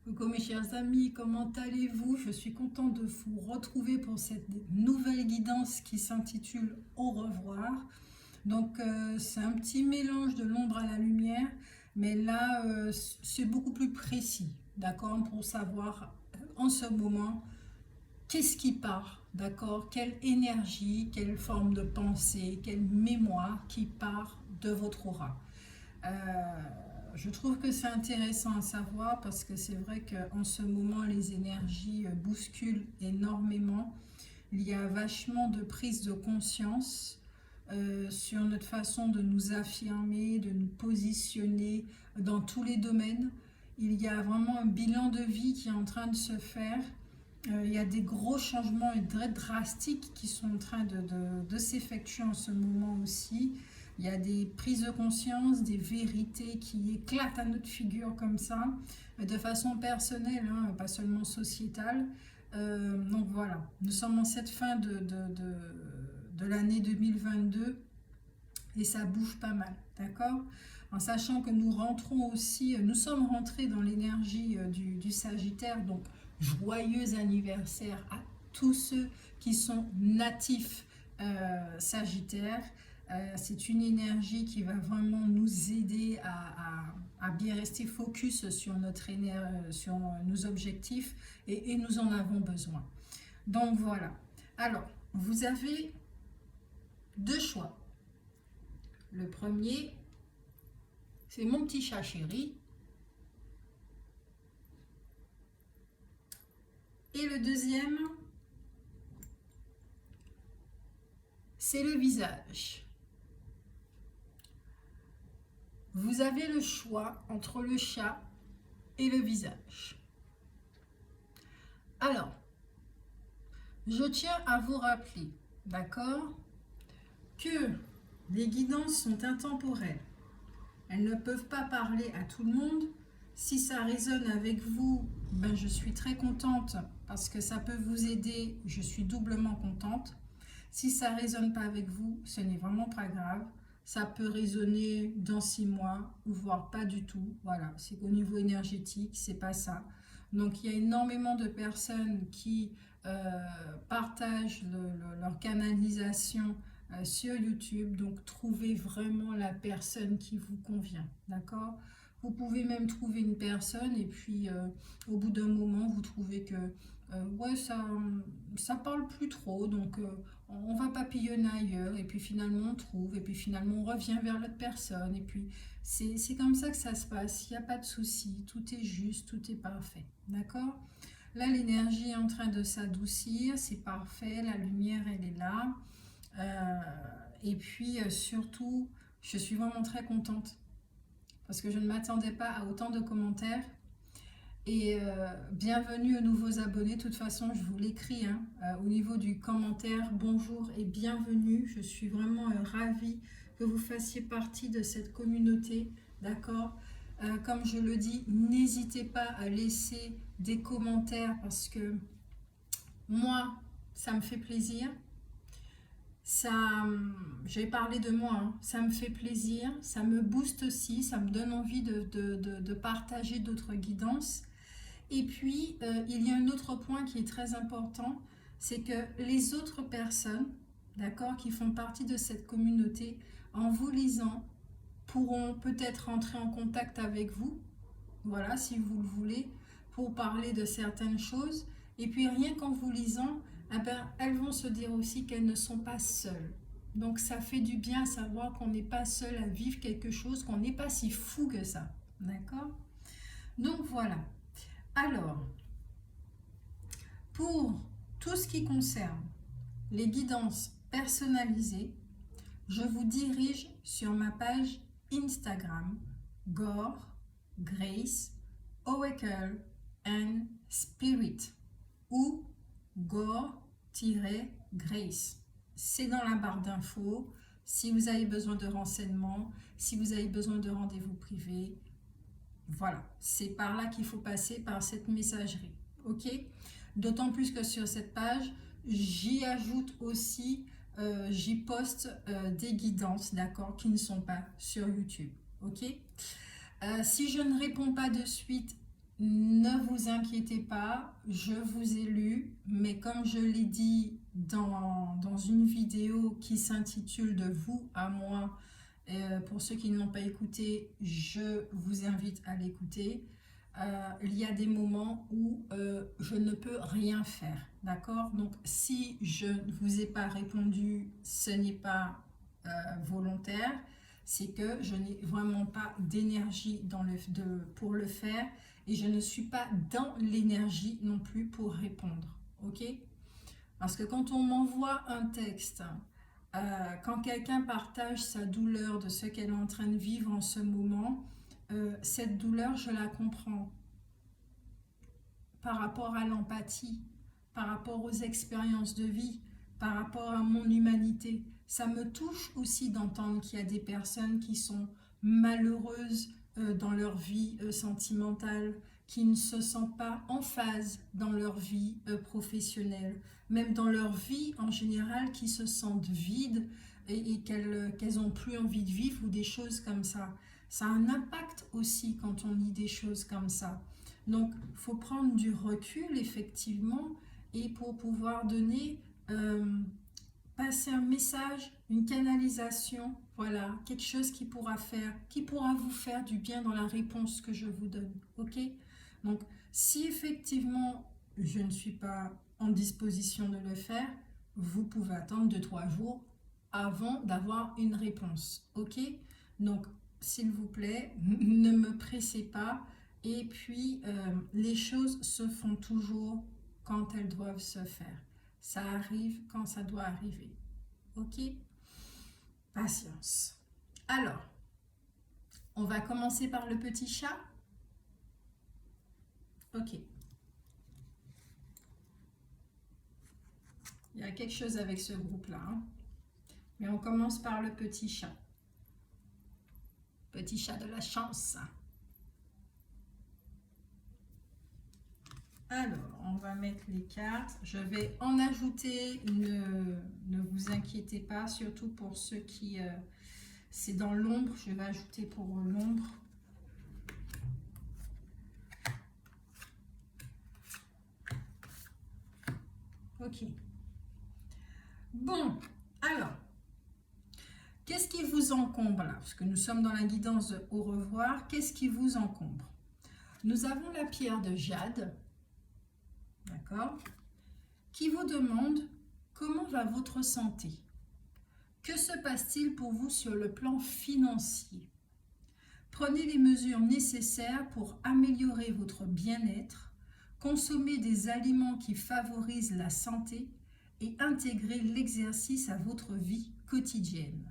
Coucou mes chers amis, comment allez-vous? Je suis contente de vous retrouver pour cette nouvelle guidance qui s'intitule Au revoir. Donc c'est un petit mélange de l'ombre à la lumière, mais là c'est beaucoup plus précis, d'accord, pour savoir en ce moment qu'est-ce qui part, d'accord, quelle énergie, quelle forme de pensée, quelle mémoire qui part de votre aura. Euh, je trouve que c'est intéressant à savoir parce que c'est vrai qu'en ce moment, les énergies bousculent énormément. Il y a vachement de prise de conscience sur notre façon de nous affirmer, de nous positionner dans tous les domaines. Il y a vraiment un bilan de vie qui est en train de se faire. Il y a des gros changements très drastiques qui sont en train de s'effectuer en ce moment aussi. Il y a des prises de conscience, des vérités qui éclatent à notre figure comme ça, de façon personnelle, hein, pas seulement sociétale. Donc voilà, nous sommes en cette fin de l'année 2022 et ça bouge pas mal, d'accord? En sachant que nous rentrons aussi, nous sommes rentrés dans l'énergie du Sagittaire, donc joyeux anniversaire à tous ceux qui sont natifs Sagittaire. C'est une énergie qui va vraiment nous aider à bien rester focus sur, sur nos objectifs et nous en avons besoin. Donc voilà. Alors, vous avez deux choix. Le premier, c'est mon petit chat chéri. Et le deuxième, c'est le visage. Vous avez le choix entre le chat et le visage. Alors, je tiens à vous rappeler, d'accord, que les guidances sont intemporelles. Elles ne peuvent pas parler à tout le monde. Si ça résonne avec vous, ben je suis très contente parce que ça peut vous aider. Je suis doublement contente. Si ça ne résonne pas avec vous, ce n'est vraiment pas grave. Ça peut résonner dans 6 mois ou voire pas du tout. Voilà, c'est qu'au niveau énergétique, c'est pas ça. Donc il y a énormément de personnes qui partagent leur canalisation sur YouTube. Donc trouvez vraiment la personne qui vous convient, d'accord? Vous pouvez même trouver une personne et puis au bout d'un moment, vous trouvez que ouais, ça parle plus trop, donc on va papillonner ailleurs, et puis finalement on trouve, et puis finalement on revient vers l'autre personne, et puis c'est comme ça que ça se passe, il n'y a pas de souci, tout est juste, tout est parfait, d'accord? Là, l'énergie est en train de s'adoucir, c'est parfait, la lumière elle est là, Euh, et puis surtout, je suis vraiment très contente, parce que je ne m'attendais pas à autant de commentaires. Et bienvenue aux nouveaux abonnés. De toute façon, je vous l'écris hein, au niveau du commentaire. Bonjour et bienvenue. Je suis vraiment ravie que vous fassiez partie de cette communauté. D'accord? Comme je le dis, n'hésitez pas à laisser des commentaires parce que moi, ça me fait plaisir. Ça, j'ai parlé de moi, hein, ça me fait plaisir, ça me booste aussi, ça me donne envie de partager d'autres guidances. Et puis, il y a un autre point qui est très important, c'est que les autres personnes, d'accord, qui font partie de cette communauté, en vous lisant, pourront peut-être entrer en contact avec vous, voilà, si vous le voulez, pour parler de certaines choses. Et puis, rien qu'en vous lisant, eh ben, elles vont se dire aussi qu'elles ne sont pas seules. Donc, ça fait du bien savoir qu'on n'est pas seul à vivre quelque chose, qu'on n'est pas si fou que ça, d'accord? Donc, voilà. Alors, pour tout ce qui concerne les guidances personnalisées, je vous dirige sur ma page Instagram Gore, Grace, Oracle and Spirit ou Gore-Grace. C'est dans la barre d'infos. Si vous avez besoin de renseignements, si vous avez besoin de rendez-vous privés, voilà, c'est par là qu'il faut passer, par cette messagerie. Ok? D'autant plus que sur cette page, j'y ajoute aussi, j'y poste des guidances, d'accord, qui ne sont pas sur YouTube. Ok? Si je ne réponds pas de suite, Ne vous inquiétez pas, je vous ai lu, mais comme je l'ai dit dans une vidéo qui s'intitule De vous à moi, pour ceux qui ne l'ont pas écouté, je vous invite à l'écouter. Il y a des moments où je ne peux rien faire, d'accord? Donc si je ne vous ai pas répondu, ce n'est pas volontaire, c'est que je n'ai vraiment pas d'énergie pour le faire et je ne suis pas dans l'énergie non plus pour répondre, ok? Parce que quand on m'envoie un texte, quand quelqu'un partage sa douleur de ce qu'elle est en train de vivre en ce moment, cette douleur, je la comprends par rapport à l'empathie, par rapport aux expériences de vie, par rapport à mon humanité. Ça me touche aussi d'entendre qu'il y a des personnes qui sont malheureuses dans leur vie sentimentale, qui ne se sentent pas en phase dans leur vie professionnelle, même dans leur vie en général, qui se sentent vides et qu'elles n'ont plus envie de vivre ou des choses comme ça. Ça a un impact aussi quand on lit des choses comme ça. Donc, il faut prendre du recul, effectivement, et pour pouvoir donner, passer un message, une canalisation, voilà, quelque chose qui pourra vous faire du bien dans la réponse que je vous donne, ok? Donc, si effectivement, je ne suis pas en disposition de le faire, vous pouvez attendre 2-3 jours avant d'avoir une réponse, ok? Donc, s'il vous plaît, ne me pressez pas. Et puis, les choses se font toujours quand elles doivent se faire. Ça arrive quand ça doit arriver. Ok? Patience. Alors, on va commencer par le petit chat. Ok. Il y a quelque chose avec ce groupe-là. Hein. Mais on commence par le petit chat. Petit chat de la chance. Alors, on va mettre les cartes. Je vais en ajouter. Ne vous inquiétez pas, surtout pour ceux qui... c'est dans l'ombre. Je vais ajouter pour l'ombre. Ok. Bon, alors, qu'est-ce qui vous encombre là? Parce que nous sommes dans la guidance de au revoir. Qu'est-ce qui vous encombre? Nous avons la pierre de jade. D'accord, qui vous demande comment va votre santé. Que se passe-t-il pour vous sur le plan financier? Prenez les mesures nécessaires pour améliorer votre bien-être, consommez des aliments qui favorisent la santé et intégrez l'exercice à votre vie quotidienne.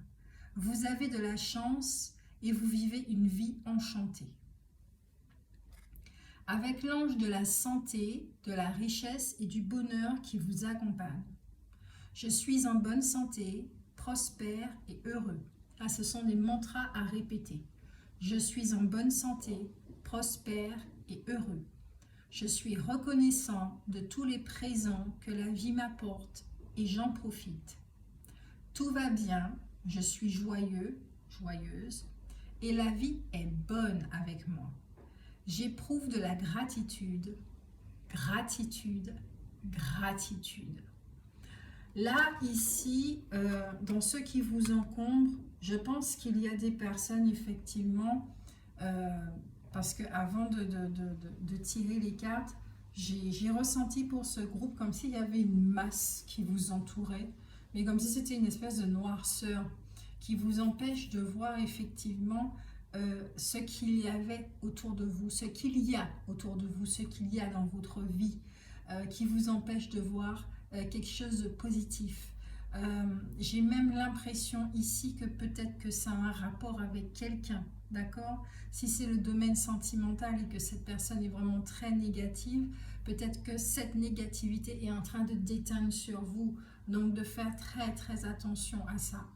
Vous avez de la chance et vous vivez une vie enchantée. Avec l'ange de la santé, de la richesse et du bonheur qui vous accompagne. Je suis en bonne santé, prospère et heureux. Là, ce sont des mantras à répéter. Je suis en bonne santé, prospère et heureux. Je suis reconnaissant de tous les présents que la vie m'apporte et j'en profite. Tout va bien, je suis joyeux, joyeuse, et la vie est bonne avec moi. J'éprouve de la gratitude, gratitude, gratitude. Là, ici, dans ce qui vous encombre, je pense qu'il y a des personnes, effectivement, parce qu'avant de tirer les cartes, j'ai ressenti pour ce groupe comme s'il y avait une masse qui vous entourait, mais comme si c'était une espèce de noirceur qui vous empêche de voir effectivement ce qu'il y avait autour de vous, ce qu'il y a autour de vous, ce qu'il y a dans votre vie, qui vous empêche de voir quelque chose de positif. J'ai même l'impression ici que peut-être que ça a un rapport avec quelqu'un, d'accord? Si c'est le domaine sentimental et que cette personne est vraiment très négative, peut-être que cette négativité est en train de déteindre sur vous, donc de faire très très attention à ça.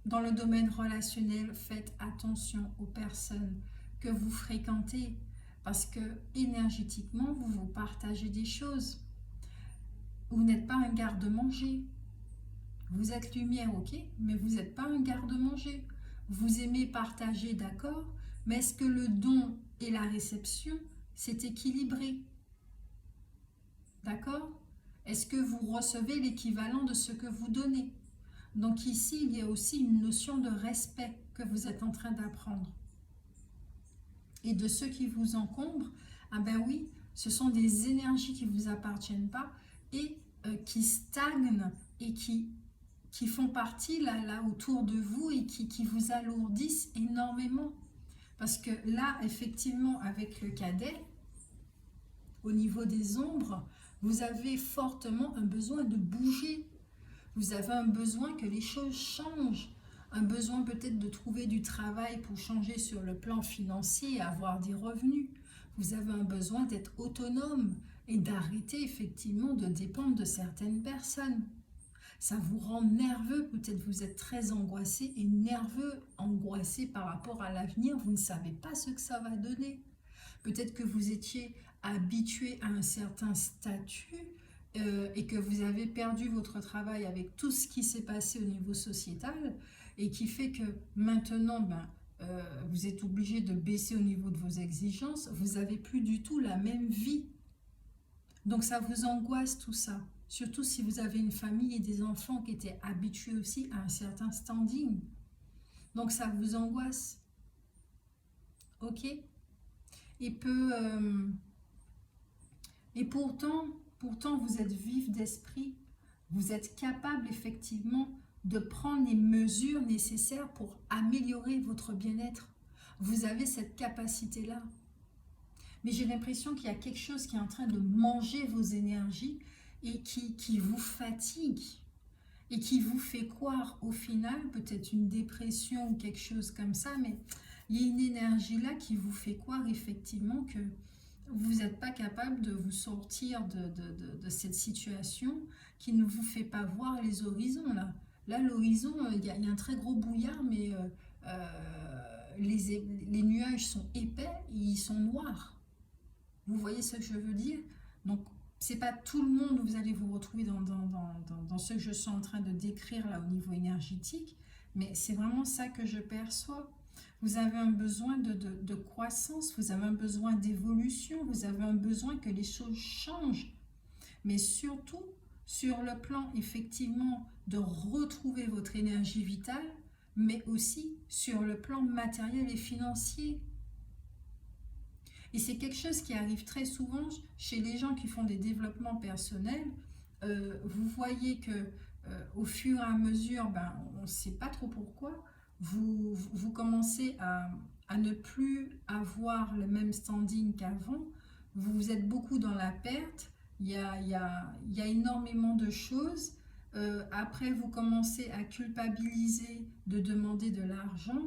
Dans le domaine relationnel, faites attention aux personnes que vous fréquentez parce que énergétiquement, vous partagez des choses. Vous n'êtes pas un garde-manger. Vous êtes lumière, ok, mais vous n'êtes pas un garde-manger. Vous aimez partager, d'accord, Mais est-ce que le don et la réception, c'est équilibré? D'accord? Est-ce que vous recevez l'équivalent de ce que vous donnez? Donc ici, il y a aussi une notion de respect que vous êtes en train d'apprendre. Et de ceux qui vous encombrent, ah ben oui, ce sont des énergies qui ne vous appartiennent pas et qui stagnent et qui font partie là autour de vous et qui vous alourdissent énormément. Parce que là, effectivement, avec le cadet, au niveau des ombres, vous avez fortement un besoin de bouger. Vous avez un besoin que les choses changent. Un besoin peut-être de trouver du travail pour changer sur le plan financier et avoir des revenus. Vous avez un besoin d'être autonome et d'arrêter effectivement de dépendre de certaines personnes. Ça vous rend nerveux, peut-être vous êtes très angoissé et nerveux, angoissé par rapport à l'avenir, vous ne savez pas ce que ça va donner. Peut-être que vous étiez habitué à un certain statut et que vous avez perdu votre travail avec tout ce qui s'est passé au niveau sociétal et qui fait que maintenant, vous êtes obligé de baisser au niveau de vos exigences, vous n'avez plus du tout la même vie. Donc ça vous angoisse tout ça. Surtout si vous avez une famille et des enfants qui étaient habitués aussi à un certain standing. Donc ça vous angoisse. Ok? Et pourtant, vous êtes vif d'esprit. Vous êtes capable effectivement de prendre les mesures nécessaires pour améliorer votre bien-être. Vous avez cette capacité-là. Mais j'ai l'impression qu'il y a quelque chose qui est en train de manger vos énergies et qui vous fatigue et qui vous fait croire au final, peut-être une dépression ou quelque chose comme ça, mais il y a une énergie là qui vous fait croire effectivement que vous n'êtes pas capable de vous sortir de cette situation qui ne vous fait pas voir les horizons là. Là, l'horizon, il y a un très gros brouillard, mais les nuages sont épais et ils sont noirs. Vous voyez ce que je veux dire? Donc, c'est pas tout le monde où vous allez vous retrouver dans ce que je suis en train de décrire là au niveau énergétique, mais c'est vraiment ça que je perçois. Vous avez un besoin de croissance, vous avez un besoin d'évolution, vous avez un besoin que les choses changent, mais surtout sur le plan effectivement de retrouver votre énergie vitale, mais aussi sur le plan matériel et financier. Et c'est quelque chose qui arrive très souvent chez les gens qui font des développements personnels. Vous voyez que au fur et à mesure, on ne sait pas trop pourquoi, vous commencez à ne plus avoir le même standing qu'avant. Vous êtes beaucoup dans la perte. Il y a énormément de choses. Après, vous commencez à culpabiliser de demander de l'argent.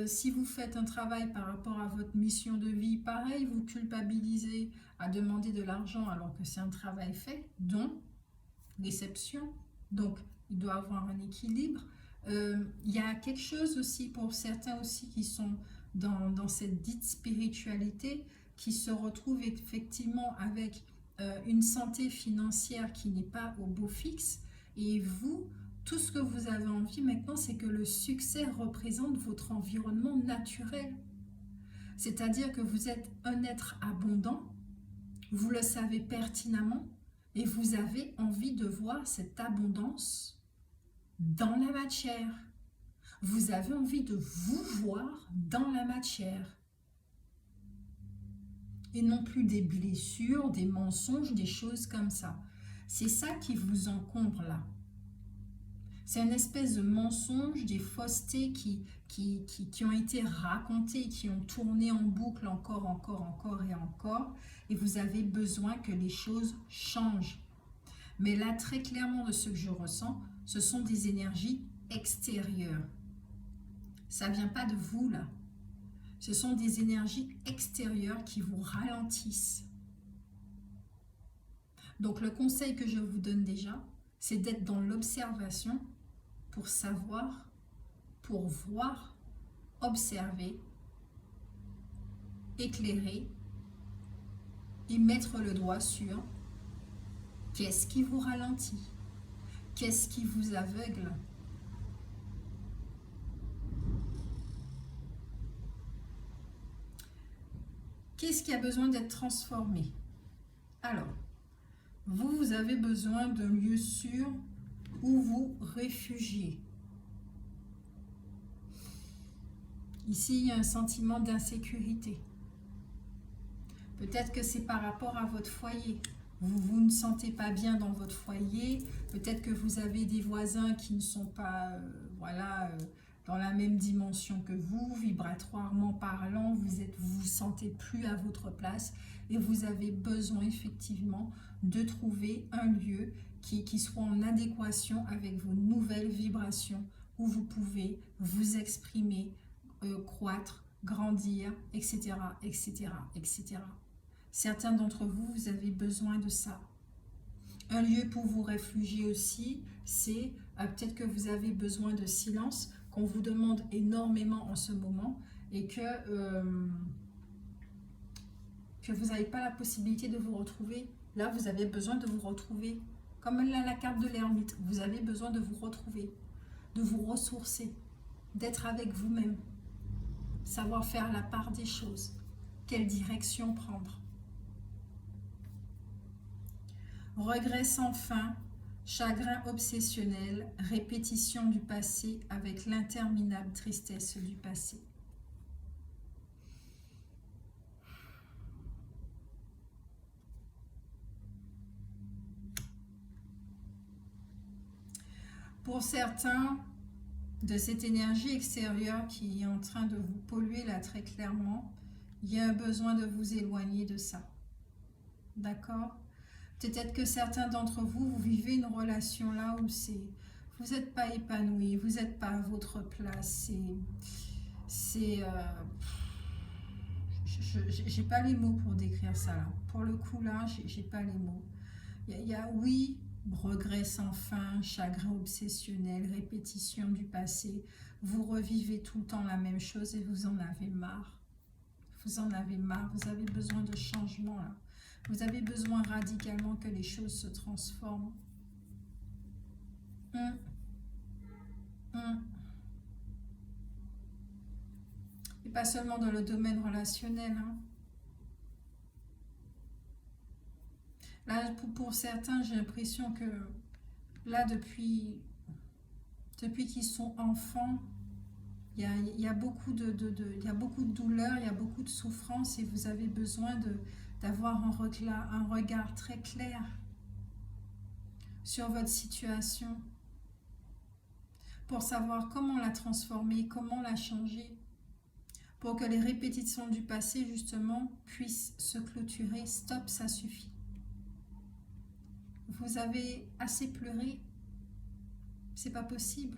Si vous faites un travail par rapport à votre mission de vie, pareil, vous culpabilisez à demander de l'argent alors que c'est un travail fait, don, réception. Donc, il doit y avoir un équilibre. Il y a quelque chose aussi pour certains aussi qui sont dans cette dite spiritualité, qui se retrouvent effectivement avec une santé financière qui n'est pas au beau fixe. Et vous, tout ce que vous avez envie maintenant, c'est que le succès représente votre environnement naturel. C'est-à-dire que vous êtes un être abondant, vous le savez pertinemment, et vous avez envie de voir cette abondance dans la matière. Vous avez envie de vous voir dans la matière. Et non plus des blessures, des mensonges, des choses comme ça. C'est ça qui vous encombre là. C'est une espèce de mensonge, des faussetés qui ont été racontées, qui ont tourné en boucle encore et encore. Et vous avez besoin que les choses changent. Mais là, très clairement, de ce que je ressens, ce sont des énergies extérieures. Ça ne vient pas de vous, là. Ce sont des énergies extérieures qui vous ralentissent. Donc, le conseil que je vous donne déjà, c'est d'être dans l'observation pour savoir, pour voir, observer, éclairer et mettre le doigt sur qu'est-ce qui vous ralentit, qu'est-ce qui vous aveugle. Qu'est-ce qui a besoin d'être transformé? Alors, vous avez besoin d'un lieu sûr où vous réfugier. Ici, il y a un sentiment d'insécurité. Peut-être que c'est par rapport à votre foyer. Vous ne sentez pas bien dans votre foyer. Peut-être que vous avez des voisins qui ne sont pas dans la même dimension que vous, vibratoirement parlant. Vous sentez plus à votre place et vous avez besoin effectivement de trouver un lieu qui soit en adéquation avec vos nouvelles vibrations où vous pouvez vous exprimer, croître, grandir, etc., etc., etc. Certains d'entre vous, vous avez besoin de ça. Un lieu pour vous réfugier aussi, c'est peut-être que vous avez besoin de silence, qu'on vous demande énormément en ce moment et que vous n'avez pas la possibilité de vous retrouver. Là, vous avez besoin de vous retrouver. Comme la carte de l'ermite, vous avez besoin de vous retrouver, de vous ressourcer, d'être avec vous-même, savoir faire la part des choses, quelle direction prendre. Regret sans fin, chagrin obsessionnel, répétition du passé avec l'interminable tristesse du passé. Pour certains, de cette énergie extérieure qui est en train de vous polluer là très clairement, il y a un besoin de vous éloigner de ça. D'accord ? Peut-être que certains d'entre vous, vous vivez une relation là où vous n'êtes pas épanoui, vous n'êtes pas à votre place. J'ai pas les mots pour décrire ça là. Pour le coup là, j'ai pas les mots. Il y a oui, regret sans fin, chagrin obsessionnel, répétition du passé. Vous revivez tout le temps la même chose et vous en avez marre. Vous en avez marre, vous avez besoin de changement là. Vous avez besoin radicalement que les choses se transforment. Et pas seulement dans le domaine relationnel. Hein. Là, pour certains, j'ai l'impression que là, depuis qu'ils sont enfants, il y a beaucoup de douleur, il y a beaucoup de souffrance et vous avez besoin d'avoir un regard très clair sur votre situation pour savoir comment la transformer, comment la changer, pour que les répétitions du passé, justement, puissent se clôturer. Stop, ça suffit. Vous avez assez pleuré, c'est pas possible.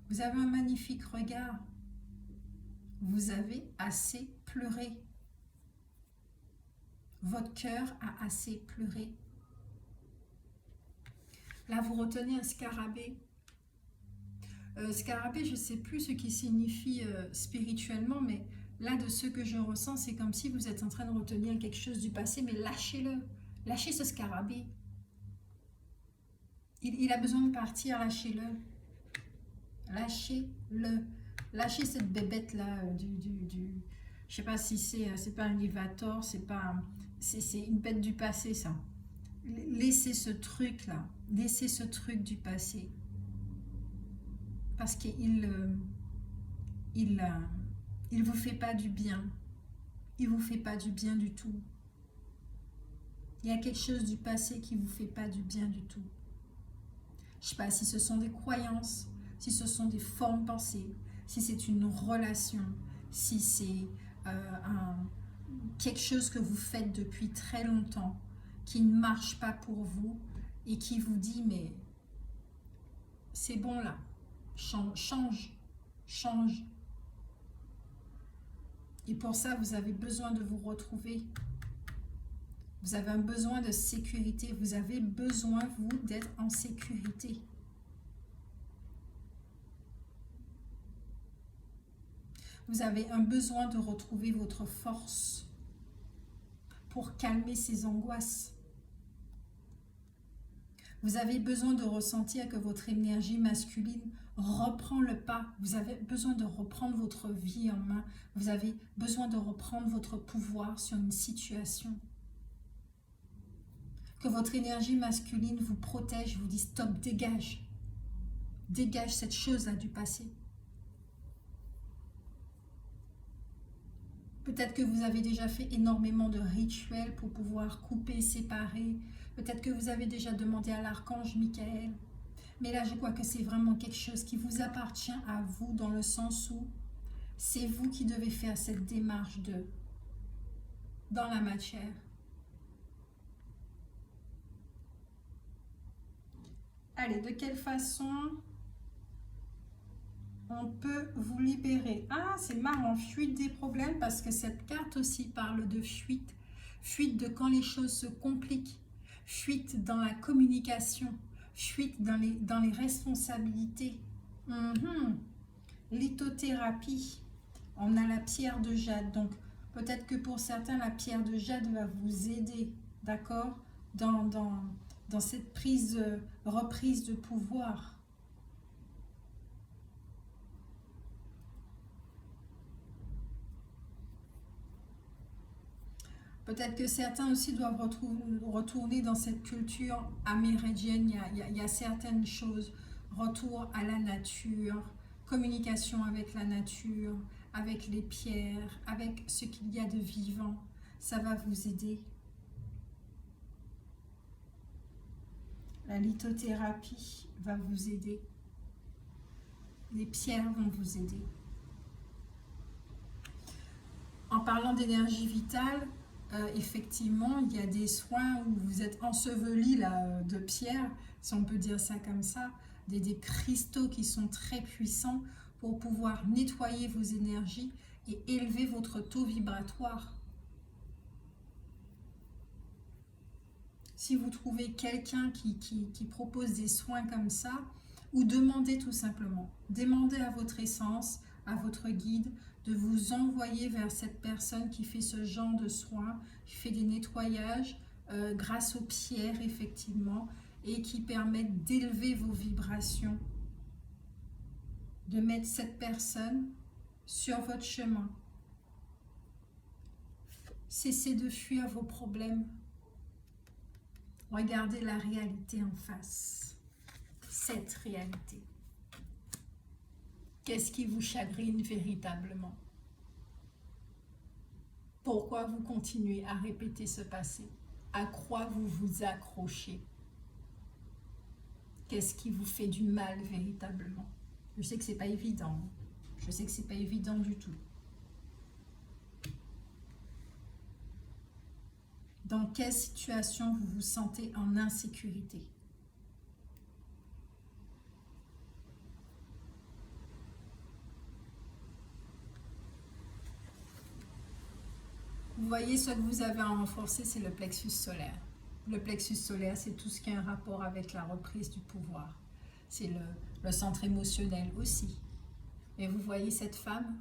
Vous avez un magnifique regard. Vous avez assez pleuré. Votre cœur a assez pleuré. Là, vous retenez un scarabée. Scarabée, je ne sais plus ce qui signifie spirituellement, mais là, de ce que je ressens, c'est comme si vous êtes en train de retenir quelque chose du passé, mais lâchez-le. Lâchez ce scarabée. Il a besoin de partir, lâchez-le. Lâchez-le. Lâchez cette bébête-là je sais pas si c'est pas un livator, c'est une bête du passé, ça. Laissez ce truc-là. Laissez ce truc du passé. Parce qu'il vous fait pas du bien. Il vous fait pas du bien du tout. Il y a quelque chose du passé qui vous fait pas du bien du tout. Je sais pas si ce sont des croyances, si ce sont des formes pensées, si c'est une relation, si c'est quelque chose que vous faites depuis très longtemps, qui ne marche pas pour vous et qui vous dit mais c'est bon là, change. Et pour ça, vous avez besoin de vous retrouver. Vous avez un besoin de sécurité. Vous avez besoin, vous, d'être en sécurité. Vous avez un besoin de retrouver votre force pour calmer ces angoisses. Vous avez besoin de ressentir que votre énergie masculine reprend le pas. Vous avez besoin de reprendre votre vie en main. Vous avez besoin de reprendre votre pouvoir sur une situation. Que votre énergie masculine vous protège, vous dit stop, dégage. Dégage cette chose-là du passé. Peut-être que vous avez déjà fait énormément de rituels pour pouvoir couper, séparer. Peut-être que vous avez déjà demandé à l'archange Michael. Mais là, je crois que c'est vraiment quelque chose qui vous appartient à vous, dans le sens où c'est vous qui devez faire cette démarche dans la matière. Allez, de quelle façon on peut vous libérer? Ah, c'est marrant, fuite des problèmes, parce que cette carte aussi parle de fuite. Fuite de quand les choses se compliquent. Fuite dans la communication. Fuite dans les responsabilités. Lithothérapie. On a la pierre de jade. Donc, peut-être que pour certains, la pierre de jade va vous aider, d'accord, dans cette reprise de pouvoir. Peut-être que certains aussi doivent retourner dans cette culture amérindienne. Il y a certaines choses. Retour à la nature, communication avec la nature, avec les pierres, avec ce qu'il y a de vivant. Ça va vous aider. La lithothérapie va vous aider. Les pierres vont vous aider. En parlant d'énergie vitale, effectivement, il y a des soins où vous êtes enseveli là, de pierre, si on peut dire ça comme ça, des cristaux qui sont très puissants pour pouvoir nettoyer vos énergies et élever votre taux vibratoire. Si vous trouvez quelqu'un qui propose des soins comme ça, ou demandez tout simplement, demandez à votre essence, à votre guide, de vous envoyer vers cette personne qui fait ce genre de soins, qui fait des nettoyages grâce aux pierres, effectivement, et qui permettent d'élever vos vibrations, de mettre cette personne sur votre chemin. Cessez de fuir vos problèmes. Regardez la réalité en face. Cette réalité. Qu'est-ce qui vous chagrine véritablement? Pourquoi vous continuez à répéter ce passé? À quoi vous vous accrochez? Qu'est-ce qui vous fait du mal véritablement? Je sais que c'est pas évident. Je sais que c'est pas évident du tout. Dans quelle situation vous vous sentez en insécurité? Vous voyez, ce que vous avez à renforcer, c'est le plexus solaire. Le plexus solaire, c'est tout ce qui a un rapport avec la reprise du pouvoir. C'est le centre émotionnel aussi. Et vous voyez cette femme,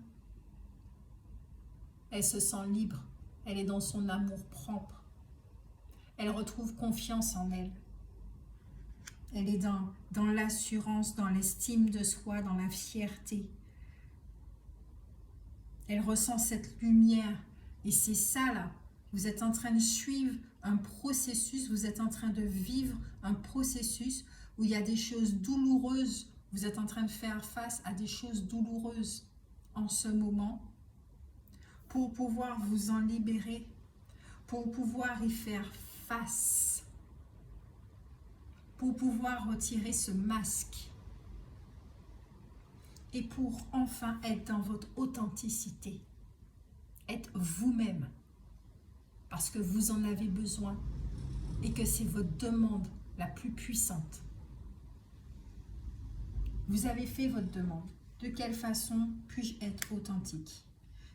elle se sent libre. Elle est dans son amour propre. Elle retrouve confiance en elle. Elle est dans l'assurance, dans l'estime de soi, dans la fierté. Elle ressent cette lumière. Et c'est ça là, vous êtes en train de suivre un processus, vous êtes en train de vivre un processus où il y a des choses douloureuses, vous êtes en train de faire face à des choses douloureuses en ce moment pour pouvoir vous en libérer, pour pouvoir y faire face, pour pouvoir retirer ce masque et pour enfin être dans votre authenticité. Être vous-même, parce que vous en avez besoin et que c'est votre demande la plus puissante. Vous avez fait votre demande. De quelle façon puis-je être authentique?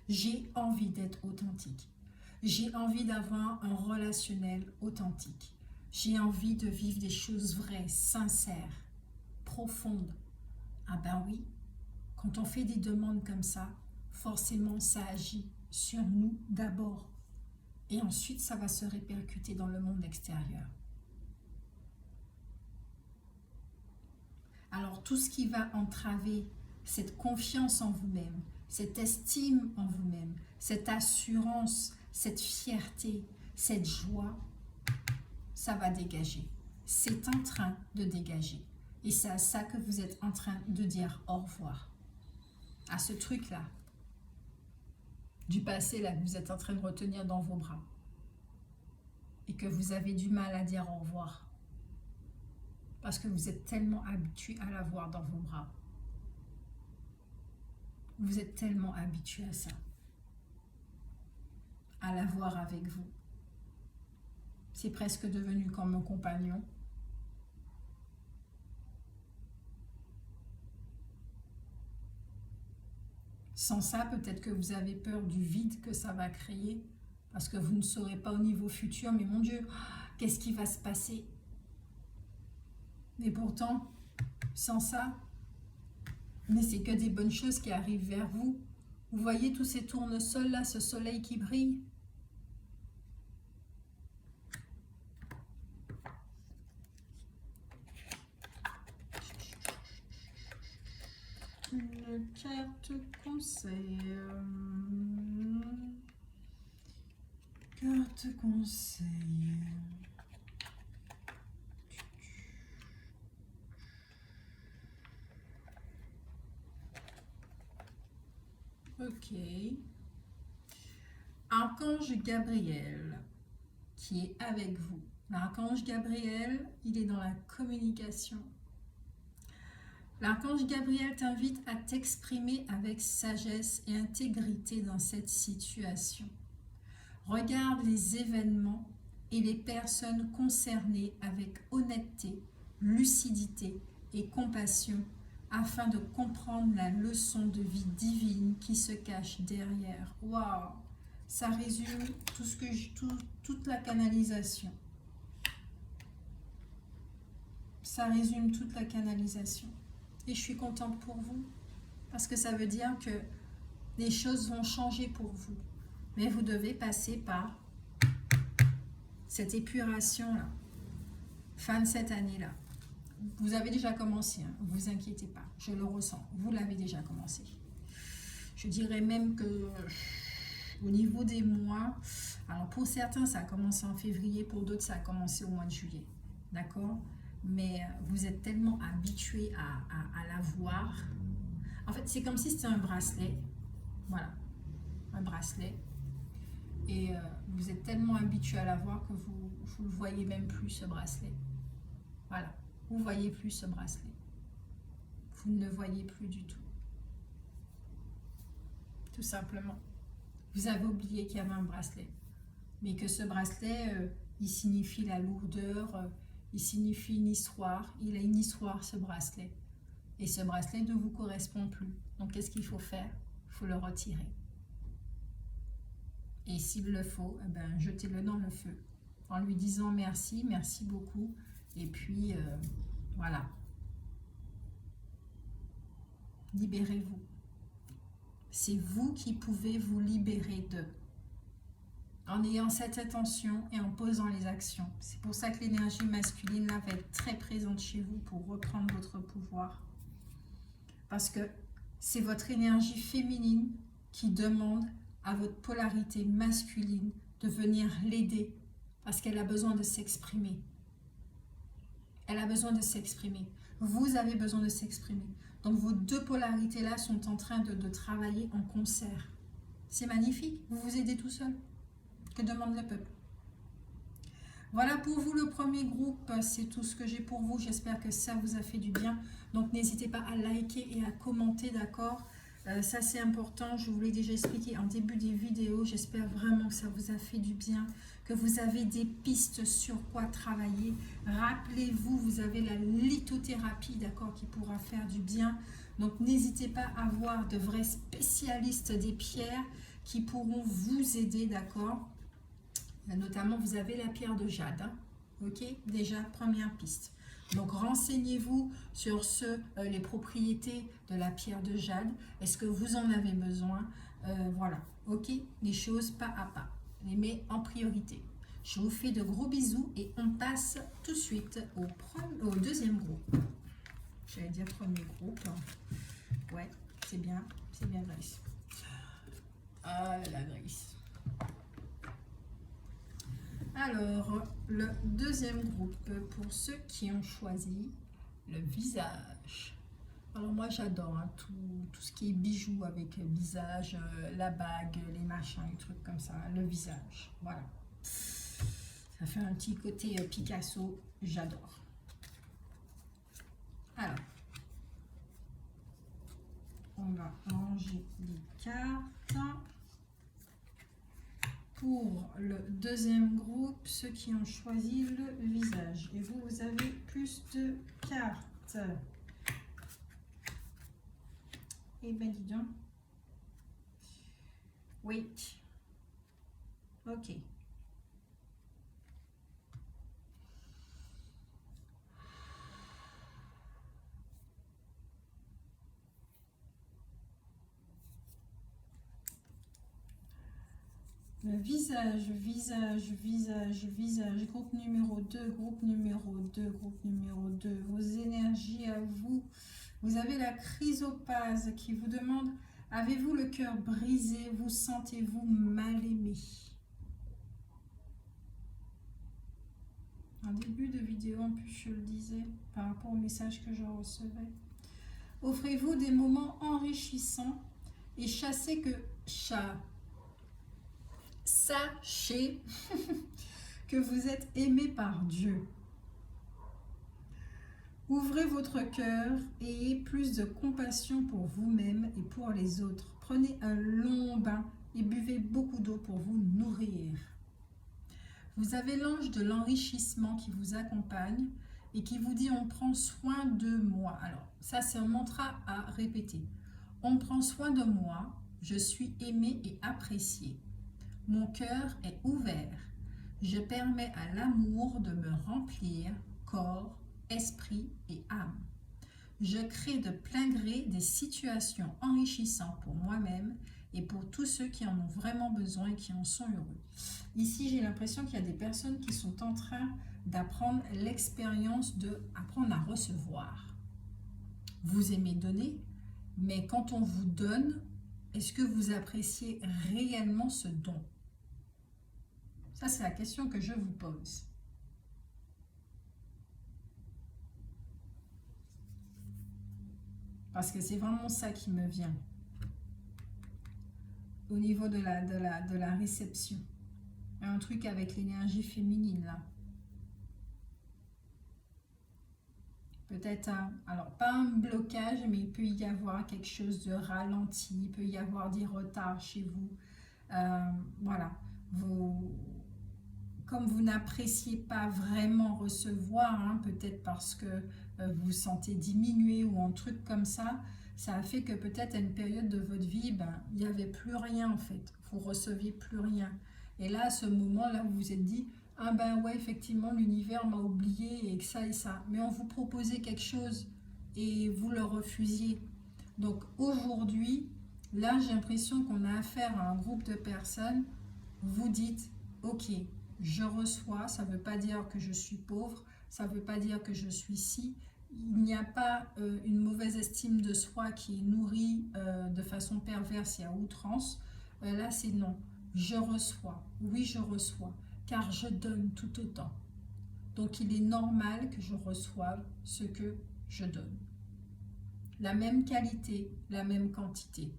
J'ai envie d'être authentique. J'ai envie d'avoir un relationnel authentique. J'ai envie de vivre des choses vraies, sincères, profondes. Ah ben oui, quand on fait des demandes comme ça, forcément ça agit sur nous d'abord et ensuite ça va se répercuter dans le monde extérieur. Alors tout ce qui va entraver cette confiance en vous-même, cette estime en vous-même, cette assurance, cette fierté, cette joie, ça va dégager. C'est en train de dégager. Et c'est à ça que vous êtes en train de dire au revoir. À ce truc-là, du passé là, que vous êtes en train de retenir dans vos bras. Et que vous avez du mal à dire au revoir. Parce que vous êtes tellement habitué à l'avoir dans vos bras. Vous êtes tellement habitué à ça. À l'avoir avec vous. C'est presque devenu comme un compagnon. Sans ça, peut-être que vous avez peur du vide que ça va créer, parce que vous ne saurez pas au niveau futur, mais mon Dieu, qu'est-ce qui va se passer? Mais pourtant, sans ça, mais c'est que des bonnes choses qui arrivent vers vous. Vous voyez tous ces tournesols là, ce soleil qui brille? Une carte conseil. Carte conseil. Ok. Archange Gabriel qui est avec vous. L'archange Gabriel, il est dans la communication. L'archange Gabriel t'invite à t'exprimer avec sagesse et intégrité dans cette situation. Regarde les événements et les personnes concernées avec honnêteté, lucidité et compassion afin de comprendre la leçon de vie divine qui se cache derrière. Waouh! Ça résume toute la canalisation. Ça résume toute la canalisation. Et je suis contente pour vous, parce que ça veut dire que les choses vont changer pour vous. Mais vous devez passer par cette épuration-là, fin de cette année-là. Vous avez déjà commencé, hein, ne vous inquiétez pas, je le ressens, vous l'avez déjà commencé. Je dirais même que au niveau des mois, alors pour certains ça a commencé en février, pour d'autres ça a commencé au mois de juillet, d'accord? Mais vous êtes tellement habitué à la voir. En fait, c'est comme si c'était un bracelet. Voilà, un bracelet. Et vous êtes tellement habitué à la voir que vous ne le voyez même plus, ce bracelet. Voilà, vous ne voyez plus ce bracelet. Vous ne le voyez plus du tout. Tout simplement. Vous avez oublié qu'il y avait un bracelet. Mais que ce bracelet, il signifie la lourdeur, il signifie une histoire. Il a une histoire, ce bracelet. Et ce bracelet ne vous correspond plus. Donc, qu'est-ce qu'il faut faire? Il faut le retirer. Et s'il le faut, eh ben, jetez-le dans le feu. En lui disant merci, merci beaucoup. Et puis, voilà. Libérez-vous. C'est vous qui pouvez vous libérer d'eux. En ayant cette attention et en posant les actions. C'est pour ça que l'énergie masculine là, va être très présente chez vous pour reprendre votre pouvoir. Parce que c'est votre énergie féminine qui demande à votre polarité masculine de venir l'aider. Parce qu'elle a besoin de s'exprimer. Elle a besoin de s'exprimer. Vous avez besoin de s'exprimer. Donc vos deux polarités là sont en train de travailler en concert. C'est magnifique. Vous vous aidez tout seul. Que demande le peuple? Voilà pour vous le premier groupe, c'est tout ce que j'ai pour vous. J'espère que ça vous a fait du bien. Donc n'hésitez pas à liker et à commenter, d'accord? Ça c'est important, je vous l'ai déjà expliqué en début des vidéos. J'espère vraiment que ça vous a fait du bien, que vous avez des pistes sur quoi travailler. Rappelez-vous, vous avez la lithothérapie, d'accord, qui pourra faire du bien. Donc n'hésitez pas à voir de vrais spécialistes des pierres qui pourront vous aider, d'accord? Notamment, vous avez la pierre de jade, hein, ok? Déjà, première piste. Donc, renseignez-vous sur les propriétés de la pierre de jade. Est-ce que vous en avez besoin? Voilà, ok? Les choses pas à pas. Les mets en priorité. Je vous fais de gros bisous et on passe tout de suite au deuxième groupe. J'allais dire premier groupe. Ouais, c'est bien Grace. Ah la Grace. Alors, le deuxième groupe, pour ceux qui ont choisi le visage. Alors moi j'adore hein, tout ce qui est bijoux avec le visage, la bague, les machins, les trucs comme ça, le visage. Voilà. Ça fait un petit côté Picasso, j'adore. Alors, on va ranger les cartes. Pour le deuxième groupe, ceux qui ont choisi le visage. Et vous, vous avez plus de cartes. Eh bien, dis donc. Wait. Ok. Le visage, groupe numéro 2, groupe numéro 2, groupe numéro 2. Vos énergies à vous. Vous avez la chrysopase qui vous demande, avez-vous le cœur brisé? Vous sentez-vous mal aimé? En début de vidéo, en plus, je le disais, par rapport au message que je recevais. Offrez-vous des moments enrichissants et sachez que vous êtes aimé par Dieu. Ouvrez votre cœur et ayez plus de compassion pour vous-même et pour les autres. Prenez un long bain et buvez beaucoup d'eau pour vous nourrir. Vous avez l'ange de l'enrichissement qui vous accompagne et qui vous dit « on prend soin de moi ». Alors, ça c'est un mantra à répéter. On prend soin de moi, je suis aimé et apprécié. Mon cœur est ouvert. Je permets à l'amour de me remplir, corps, esprit et âme. Je crée de plein gré des situations enrichissantes pour moi-même et pour tous ceux qui en ont vraiment besoin et qui en sont heureux. Ici, j'ai l'impression qu'il y a des personnes qui sont en train d'apprendre l'expérience d'apprendre à recevoir. Vous aimez donner, mais quand on vous donne, est-ce que vous appréciez réellement ce don? Ça, c'est la question que je vous pose. Parce que c'est vraiment ça qui me vient. Au niveau de la réception. Un truc avec l'énergie féminine, là. Peut-être alors pas un blocage, mais il peut y avoir quelque chose de ralenti, il peut y avoir des retards chez vous. Voilà. Comme vous n'appréciez pas vraiment recevoir, hein, peut-être parce que vous vous sentez diminué ou un truc comme ça a fait que peut-être à une période de votre vie, il n'y avait plus rien en fait, vous ne receviez plus rien. Et là, à ce moment-là, vous vous êtes dit, ah ben ouais, effectivement, l'univers m'a oublié et que ça et ça. Mais on vous proposait quelque chose et vous le refusiez. Donc aujourd'hui, là, j'ai l'impression qu'on a affaire à un groupe de personnes, vous dites, ok, je reçois, ça ne veut pas dire que je suis pauvre, ça ne veut pas dire que je suis si. Il n'y a pas une mauvaise estime de soi qui est nourrie de façon perverse et à outrance. Là, c'est non. Je reçois. Oui, je reçois. Car je donne tout autant. Donc, il est normal que je reçoive ce que je donne. La même qualité, la même quantité.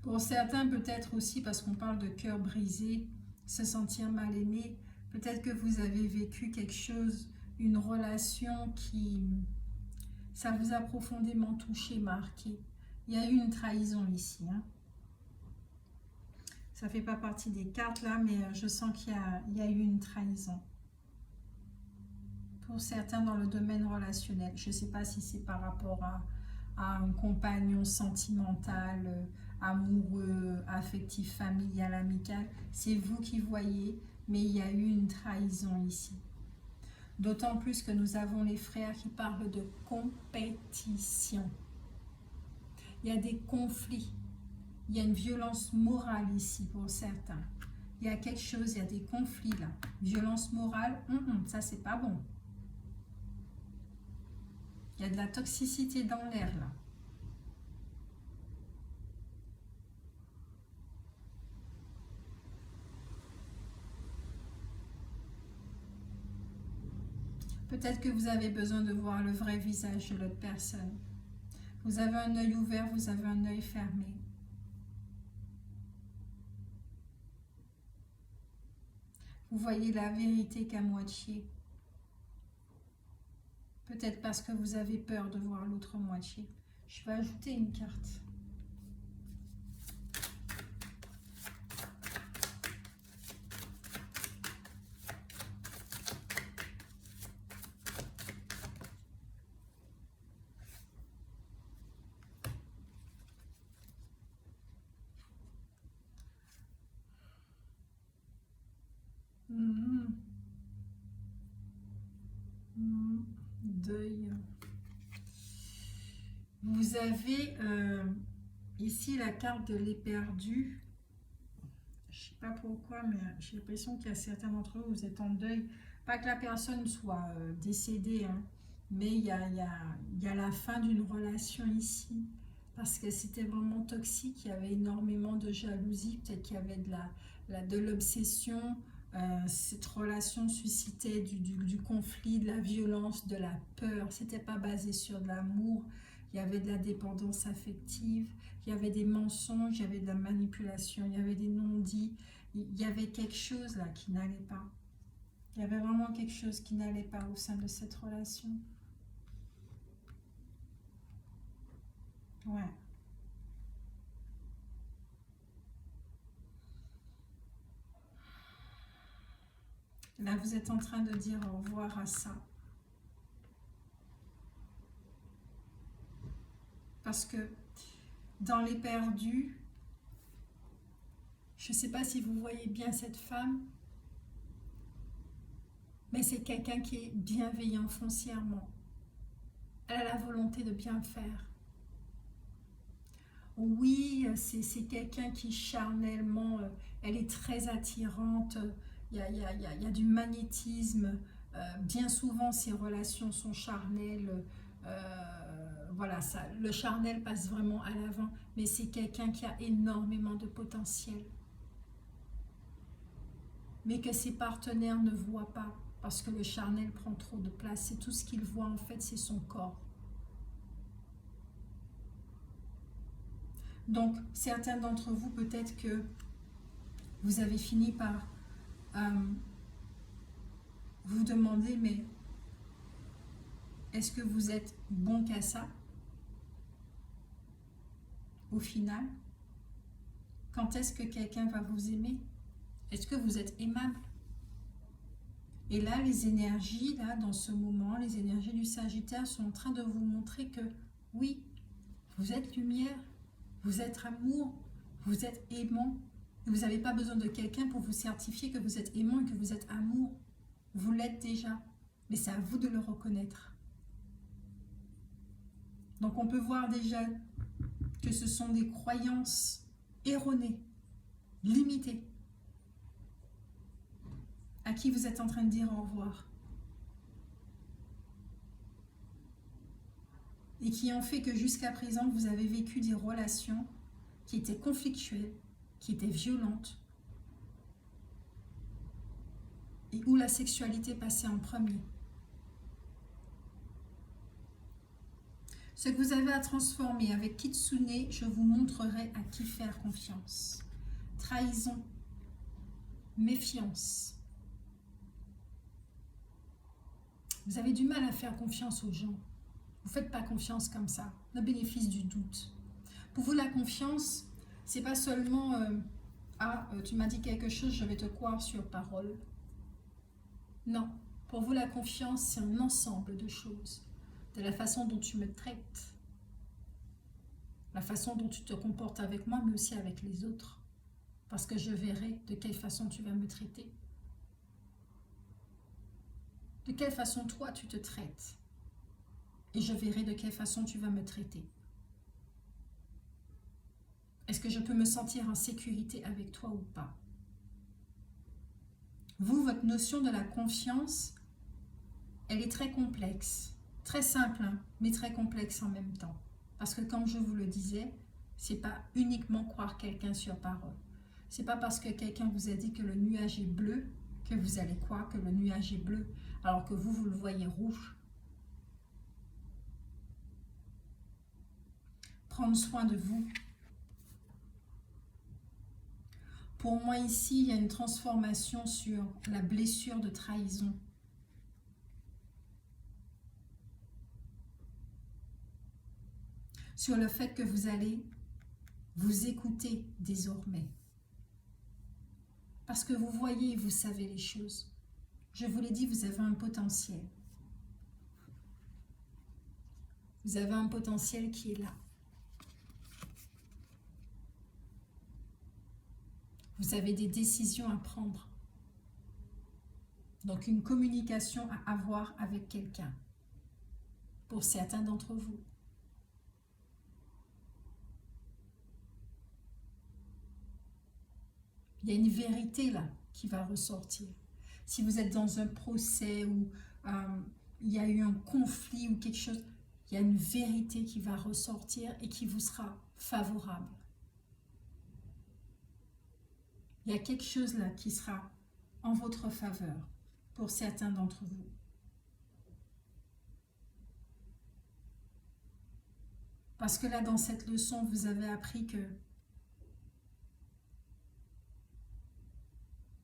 Pour certains, peut-être aussi, parce qu'on parle de cœur brisé, se sentir mal aimé, peut-être que vous avez vécu quelque chose, une relation qui, ça vous a profondément touché, marqué. Il y a eu une trahison ici. Hein. Ça ne fait pas partie des cartes là, mais je sens qu'il y a eu une trahison. Pour certains dans le domaine relationnel, je ne sais pas si c'est par rapport à un compagnon sentimental, amoureux, affectif, familial, amical. C'est vous qui voyez, mais il y a eu une trahison ici. D'autant plus que nous avons les frères qui parlent de compétition. Il y a des conflits. Il y a une violence morale ici pour certains. Il y a quelque chose, il y a des conflits là. Violence morale, ça c'est pas bon. Il y a de la toxicité dans l'air là. Peut-être que vous avez besoin de voir le vrai visage de l'autre personne. Vous avez un œil ouvert, vous avez un œil fermé. Vous voyez la vérité qu'à moitié. Peut-être parce que vous avez peur de voir l'autre moitié. Je vais ajouter une carte. Deuil. Vous avez ici la carte de l'éperdu. Je ne sais pas pourquoi, mais j'ai l'impression qu'il y a certains d'entre vous, vous êtes en deuil. Pas que la personne soit décédée, hein, mais il y a la fin d'une relation ici. Parce que c'était vraiment toxique, il y avait énormément de jalousie, peut-être qu'il y avait de l'obsession. Cette relation suscitait du conflit, de la violence, de la peur. C'était pas basé sur de l'amour. Il y avait de la dépendance affective, il y avait des mensonges, il y avait de la manipulation, il y avait des non-dits. Il y avait quelque chose là qui n'allait pas. Il y avait vraiment quelque chose qui n'allait pas au sein de cette relation. Ouais. Là, vous êtes en train de dire au revoir à ça. Parce que dans les perdus, je ne sais pas si vous voyez bien cette femme, mais c'est quelqu'un qui est bienveillant foncièrement. Elle a la volonté de bien faire. Oui, c'est quelqu'un qui charnellement, elle est très attirante, il y a du magnétisme. Bien souvent, ces relations sont charnelles. Voilà, ça, le charnel passe vraiment à l'avant, mais c'est quelqu'un qui a énormément de potentiel. Mais que ses partenaires ne voient pas, parce que le charnel prend trop de place. C'est tout ce qu'ils voient en fait, c'est son corps. Donc, certains d'entre vous, peut-être que vous avez fini par vous demander, mais est-ce que vous êtes bon qu'à ça? Au final, quand est-ce que quelqu'un va vous aimer? Est-ce que vous êtes aimable? Et là, les énergies, là, dans ce moment, les énergies du Sagittaire sont en train de vous montrer que oui, vous êtes lumière, vous êtes amour, vous êtes aimant. Vous n'avez pas besoin de quelqu'un pour vous certifier que vous êtes aimant et que vous êtes amour. Vous l'êtes déjà, mais c'est à vous de le reconnaître. Donc on peut voir déjà que ce sont des croyances erronées, limitées, à qui vous êtes en train de dire au revoir. Et qui ont fait que jusqu'à présent, vous avez vécu des relations qui étaient conflictuelles, qui étaient violentes, et où la sexualité passait en premier. Ce que vous avez à transformer avec Kitsune, je vous montrerai à qui faire confiance. Trahison, méfiance. Vous avez du mal à faire confiance aux gens. Vous ne faites pas confiance comme ça. Le bénéfice du doute. Pour vous, la confiance, c'est pas seulement tu m'as dit quelque chose, je vais te croire sur parole. Non. Pour vous, la confiance, c'est un ensemble de choses. De la façon dont tu me traites, la façon dont tu te comportes avec moi, mais aussi avec les autres. Parce que je verrai de quelle façon tu vas me traiter. De quelle façon toi tu te traites. Et je verrai de quelle façon tu vas me traiter. Est-ce que je peux me sentir en sécurité avec toi ou pas? Vous, votre notion de la confiance, elle est très complexe. Très simple, hein, mais très complexe en même temps. Parce que comme je vous le disais, c'est pas uniquement croire quelqu'un sur parole. C'est pas parce que quelqu'un vous a dit que le nuage est bleu que vous allez croire que le nuage est bleu, alors que vous le voyez rouge. Prendre soin de vous. Pour moi ici, il y a une transformation sur la blessure de trahison. Sur le fait que vous allez vous écouter désormais. Parce que vous voyez et vous savez les choses. Je vous l'ai dit, vous avez un potentiel. Vous avez un potentiel qui est là. Vous avez des décisions à prendre. Donc une communication à avoir avec quelqu'un. Pour certains d'entre vous. Il y a une vérité là qui va ressortir. Si vous êtes dans un procès ou il y a eu un conflit ou quelque chose, il y a une vérité qui va ressortir et qui vous sera favorable. Il y a quelque chose là qui sera en votre faveur pour certains d'entre vous. Parce que là, dans cette leçon, vous avez appris que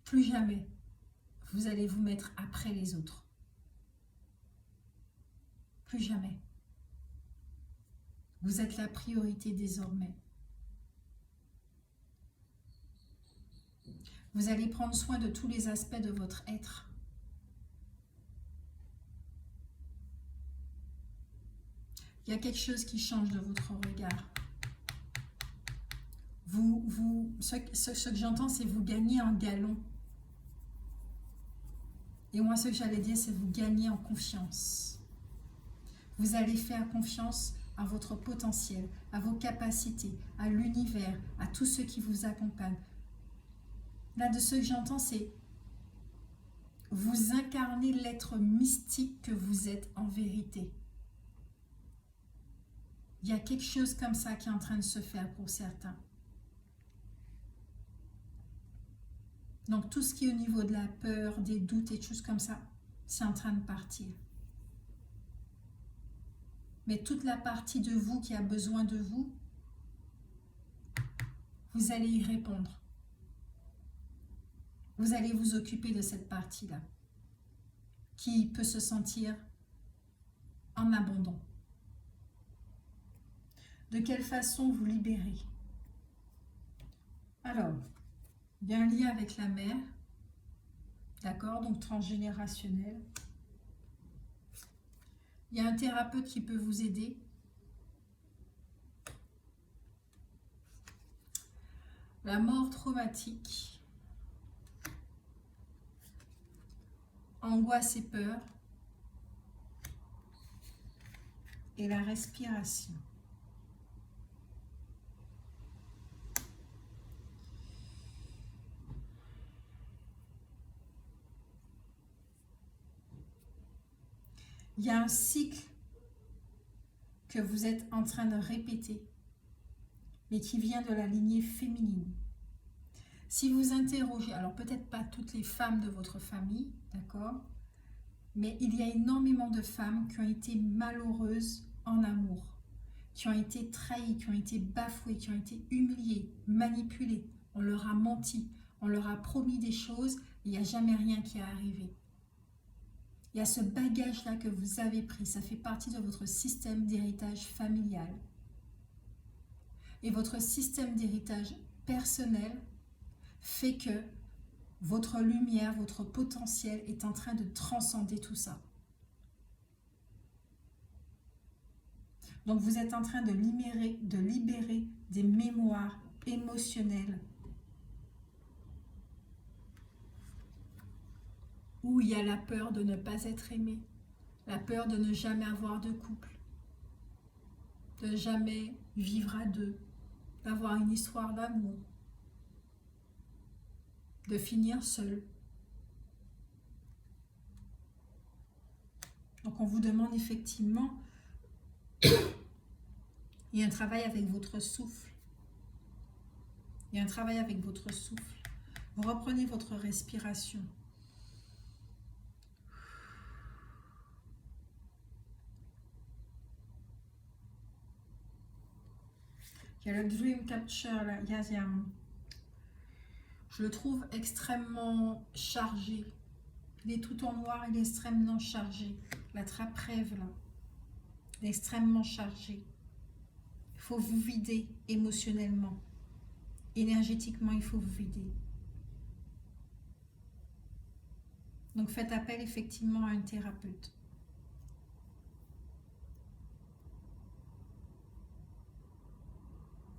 plus jamais vous allez vous mettre après les autres. Plus jamais. Vous êtes la priorité désormais. Vous allez prendre soin de tous les aspects de votre être. Il y a quelque chose qui change de votre regard. Ce que j'entends, c'est vous gagner en galon. Et moi, ce que j'allais dire, c'est vous gagner en confiance. Vous allez faire confiance à votre potentiel, à vos capacités, à l'univers, à tous ceux qui vous accompagnent. Là, de ce que j'entends, c'est vous incarnez l'être mystique que vous êtes en vérité. Il y a quelque chose comme ça qui est en train de se faire pour certains. Donc tout ce qui est au niveau de la peur, des doutes et des choses comme ça, c'est en train de partir. Mais toute la partie de vous qui a besoin de vous, vous allez y répondre. Vous allez vous occuper de cette partie-là, qui peut se sentir en abandon. De quelle façon vous libérer? Alors, il y a un lien avec la mère, d'accord, donc transgénérationnel. Il y a un thérapeute qui peut vous aider. La mort traumatique, angoisse et peur, et la respiration. Il y a un cycle que vous êtes en train de répéter, mais qui vient de la lignée féminine. Si vous interrogez, alors peut-être pas toutes les femmes de votre famille, d'accord, mais il y a énormément de femmes qui ont été malheureuses en amour, qui ont été trahies, qui ont été bafouées, qui ont été humiliées, manipulées. On leur a menti, on leur a promis des choses, il n'y a jamais rien qui est arrivé. Il y a ce bagage-là que vous avez pris, ça fait partie de votre système d'héritage familial. Et votre système d'héritage personnel fait que votre lumière, votre potentiel est en train de transcender tout ça. Donc vous êtes en train de libérer des mémoires émotionnelles où il y a la peur de ne pas être aimé, la peur de ne jamais avoir de couple, de jamais vivre à deux, d'avoir une histoire d'amour, de finir seul. Donc on vous demande effectivement, il y a un travail avec votre souffle. Il y a un travail avec votre souffle. Vous reprenez votre respiration. Il y a le Dream Catcher, là. Je le trouve extrêmement chargé. Il est tout en noir, il est extrêmement chargé. La trappe rêve, là. Il est extrêmement chargé. Il faut vous vider émotionnellement. Énergétiquement, il faut vous vider. Donc faites appel effectivement à un thérapeute.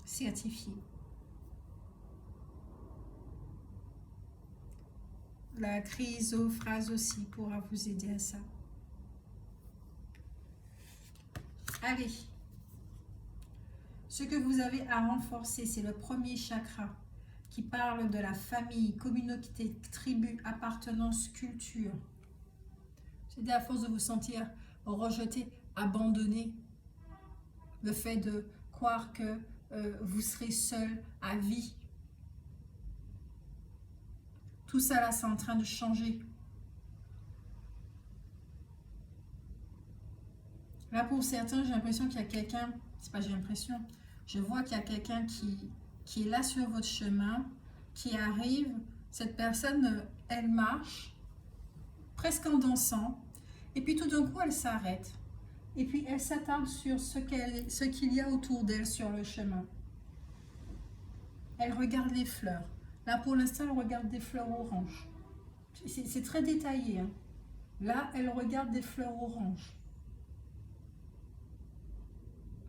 Certifié. La chrysophrase aussi pourra vous aider à ça. Allez. Ce que vous avez à renforcer, c'est le premier chakra qui parle de la famille, communauté, tribu, appartenance, culture. C'est à force de vous sentir rejeté, abandonné, le fait de croire que vous serez seul à vie. Tout ça là, c'est en train de changer. Là, pour certains, j'ai l'impression qu'il y a quelqu'un, c'est pas j'ai l'impression, je vois qu'il y a quelqu'un qui est là sur votre chemin, qui arrive. Cette personne, elle marche, presque en dansant, et puis tout d'un coup, elle s'arrête. Et puis, elle s'attarde sur ce qu'il y a autour d'elle sur le chemin. Elle regarde les fleurs. Là, pour l'instant, elle regarde des fleurs oranges. C'est très détaillé, hein. Là, elle regarde des fleurs oranges.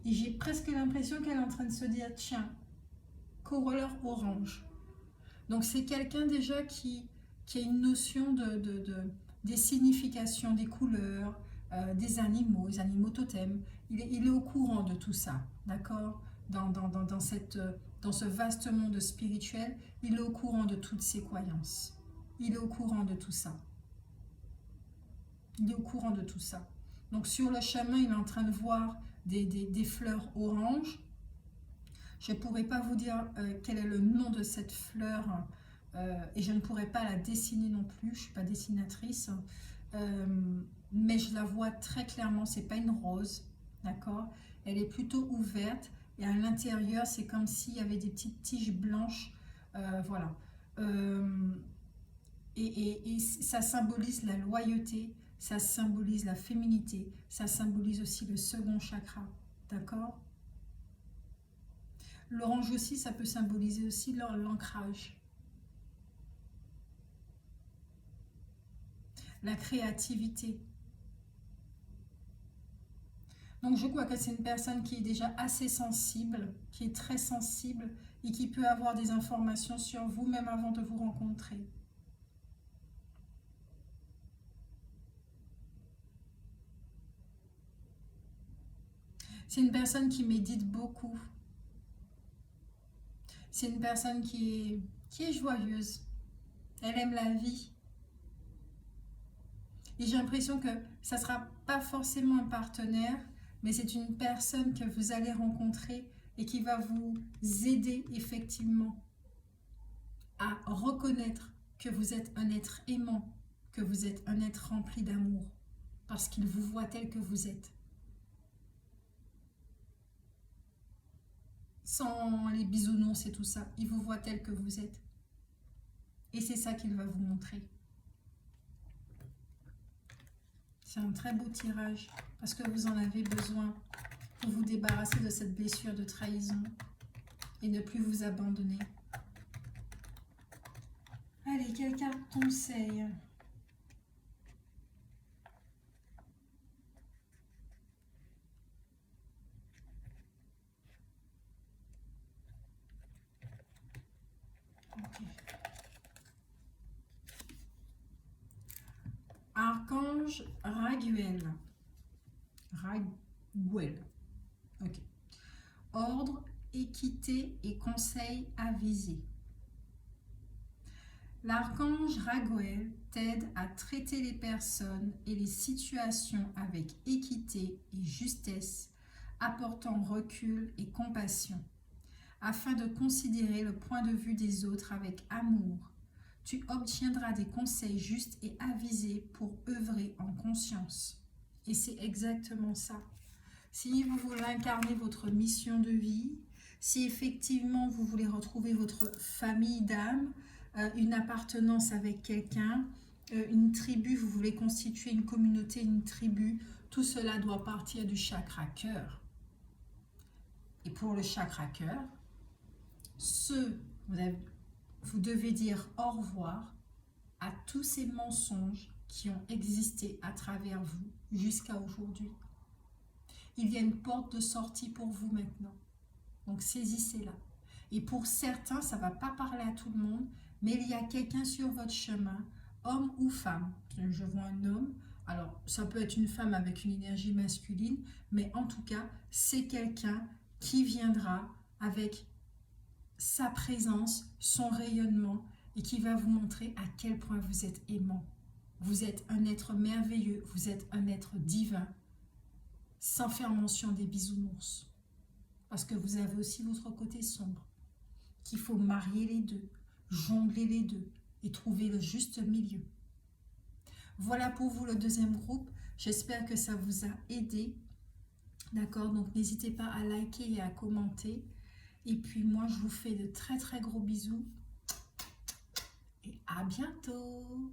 Et j'ai presque l'impression qu'elle est en train de se dire, tiens, couleur orange. Donc, c'est quelqu'un déjà qui a une notion des significations, des couleurs, des animaux, les animaux totems. Il est au courant de tout ça, d'accord, dans ce vaste monde spirituel, il est au courant de toutes ses croyances. Il est au courant de tout ça. Il est au courant de tout ça. Donc sur le chemin, il est en train de voir des fleurs oranges. Je ne pourrais pas vous dire quel est le nom de cette fleur et je ne pourrais pas la dessiner non plus. Je ne suis pas dessinatrice. Mais je la vois très clairement. Ce n'est pas une rose, d'accord? Elle est plutôt ouverte. Et à l'intérieur, c'est comme s'il y avait des petites tiges blanches. Voilà. Et ça symbolise la loyauté, ça symbolise la féminité, ça symbolise aussi le second chakra. D'accord? L'orange aussi, ça peut symboliser aussi l'ancrage. La créativité. Donc je crois que c'est une personne qui est déjà assez sensible, qui est très sensible et qui peut avoir des informations sur vous même avant de vous rencontrer. C'est une personne qui médite beaucoup. C'est une personne qui est joyeuse. Elle aime la vie. Et j'ai l'impression que ça ne sera pas forcément un partenaire, mais c'est une personne que vous allez rencontrer et qui va vous aider effectivement à reconnaître que vous êtes un être aimant, que vous êtes un être rempli d'amour, parce qu'il vous voit tel que vous êtes. Sans les bisounours et tout ça, il vous voit tel que vous êtes. Et c'est ça qu'il va vous montrer. C'est un très beau tirage, parce que vous en avez besoin pour vous débarrasser de cette blessure de trahison et ne plus vous abandonner. Allez, quelle carte conseille ? Okay. Archange Raguel. Ok. Ordre équité et conseils avisés. L'archange Raguel t'aide à traiter les personnes et les situations avec équité et justesse, apportant recul et compassion, afin de considérer le point de vue des autres avec amour. Tu obtiendras des conseils justes et avisés pour œuvrer en conscience. Et c'est exactement ça. Si vous voulez incarner votre mission de vie, si effectivement vous voulez retrouver votre famille d'âme, une appartenance avec quelqu'un, une tribu, vous voulez constituer une communauté, une tribu, tout cela doit partir du chakra cœur. Et pour le chakra cœur, vous devez dire au revoir à tous ces mensonges qui ont existé à travers vous jusqu'à aujourd'hui. Il y a une porte de sortie pour vous maintenant. Donc saisissez-la. Et pour certains, ça ne va pas parler à tout le monde, mais il y a quelqu'un sur votre chemin, homme ou femme. Je vois un homme, alors ça peut être une femme avec une énergie masculine, mais en tout cas, c'est quelqu'un qui viendra avec sa présence, son rayonnement, et qui va vous montrer à quel point vous êtes aimant. Vous êtes un être merveilleux, vous êtes un être divin, sans faire mention des bisounours. Parce que vous avez aussi votre côté sombre, qu'il faut marier les deux, jongler les deux et trouver le juste milieu. Voilà pour vous le deuxième groupe. J'espère que ça vous a aidé. D'accord, donc n'hésitez pas à liker et à commenter. Et puis moi, je vous fais de très très gros bisous. Et à bientôt!